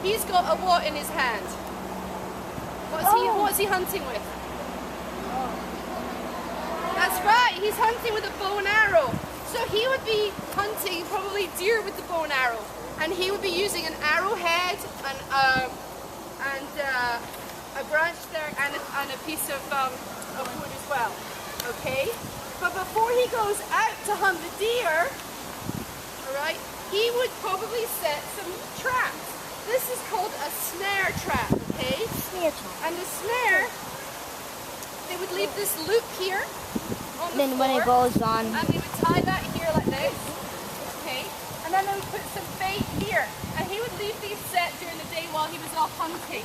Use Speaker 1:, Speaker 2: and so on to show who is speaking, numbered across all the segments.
Speaker 1: He's got a what in his hand? What's he hunting with? That's right, he's hunting with a bow and arrow. So he would be hunting probably deer with the bow and arrow. And he would be using an arrowhead and a branch there and a piece of wood as well. Okay? But before he goes out to hunt the deer, alright, he would probably set some traps. This is called a snare trap, okay?
Speaker 2: Snare trap.
Speaker 1: And the snare, they would leave this loop here on the
Speaker 2: Then
Speaker 1: floor,
Speaker 2: when it goes on,
Speaker 1: and they would tie that here like this, okay? And then they would put some bait here, and he would leave these set during the day while he was off hunting.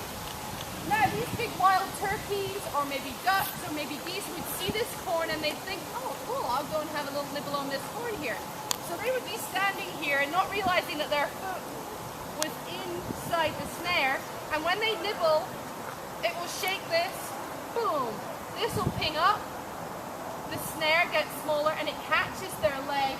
Speaker 1: Now these big wild turkeys, or maybe ducks, or maybe geese would see this corn and they'd think, oh cool, I'll go and have a little nibble on this corn here. So they would be standing here and not realizing that their foot was inside the snare, and when they nibble, it will shake this, boom, this will ping up, the snare gets smaller and it catches their leg,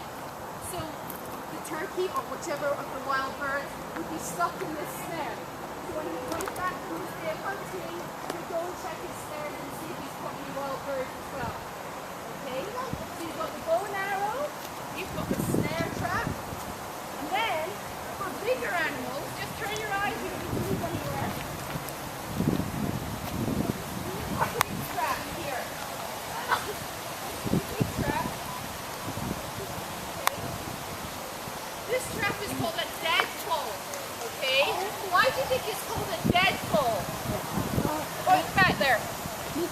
Speaker 1: so the turkey or whichever of the wild birds would be stuck in this snare. So when he comes back from his day of hunting, he'll go and check his snares and see if he's caught any wild birds as well. Okay? So you've got the bow and arrow, you've got the snare trap, and then for bigger animals, just turn your eyes, you don't need to move anywhere. Big trap here. Big trap. This trap is called a deadfall. Okay? Why do you think it's called a deadfall? What's back there?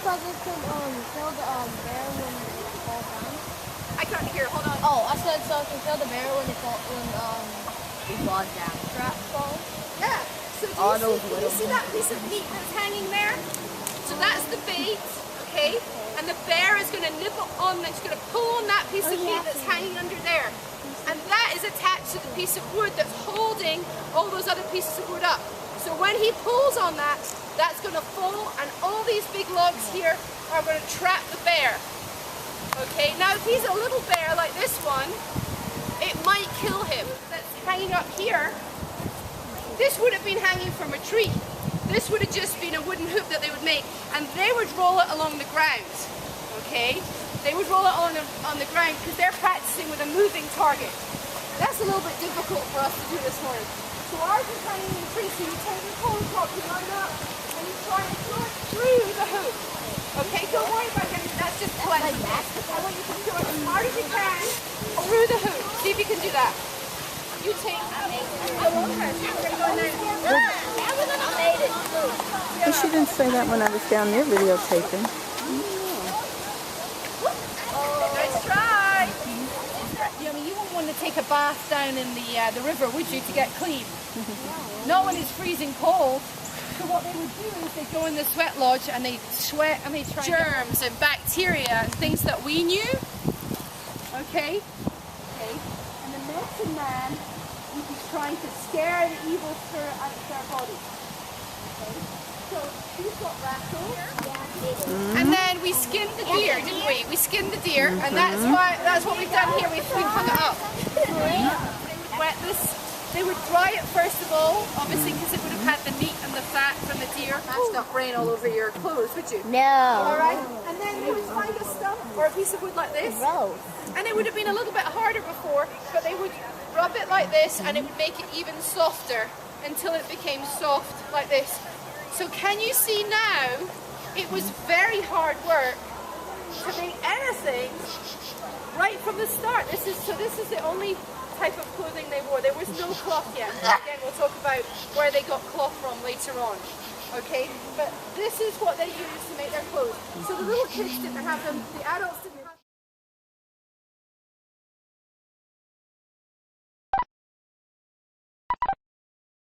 Speaker 2: because it could kill the bear when it falls down.
Speaker 1: I can't hear. Hold on.
Speaker 2: Oh, I said so it can kill the bear when it falls down.
Speaker 1: Trap falls. Yeah. So do you see that piece of meat that's hanging there? So that's the bait, okay? And the bear is going to nibble on, it's going to pull on that piece of meat that's hanging under there. And that is attached to the piece of wood that's holding all those other pieces of wood up. So when he pulls on that, that's going to fall, and all these big logs here are going to trap the bear. Okay, now if he's a little bear like this one, it might kill him. That's hanging up here. This would have been hanging from a tree. This would have just been a wooden hoop that they would make, and they would roll it along the ground. Okay, they would roll it on the ground because they're practicing with a moving target. That's a little bit difficult for us to do this morning. So ours is hanging in the tree. So you take your pole top, you line up, and you try and throw it through the hoop. Okay, don't worry about getting that's just like that. I want you to throw it as hard as you can through the hoop. See if you can do that. You take.
Speaker 3: Well, she didn't say that when I was down there videotaping.
Speaker 1: Nice try. I mean, you wouldn't want to take a bath down in the river, would you, to get clean? Not when it's freezing cold. So what they would do is they go in the sweat lodge and they sweat and they try germs and bacteria and things that we knew. Okay? Okay. And the medicine man would be trying to scare the evil spirit out of their body. Okay? So he's got rattled. And then we skinned the deer, didn't we? We skinned the deer, and that's what we've done here. We've hung it up. They would wet this. They would dry it first of all, obviously, because it would have had the meat and the fat from the deer. That's not rain all over your clothes, would you?
Speaker 2: No.
Speaker 1: All right. And then they would find a stump or a piece of wood like this.
Speaker 2: Gross.
Speaker 1: And it would have been a little bit harder before, but they would rub it like this, and it would make it even softer until it became soft like this. So can you see now? It was very hard work to make anything right from the start. This is the only type of clothing they wore. There was no cloth yet. Again, we'll talk about where they got cloth from later on. Okay, but this is what they used to make their clothes. So the little kids didn't have them. The adults didn't have them.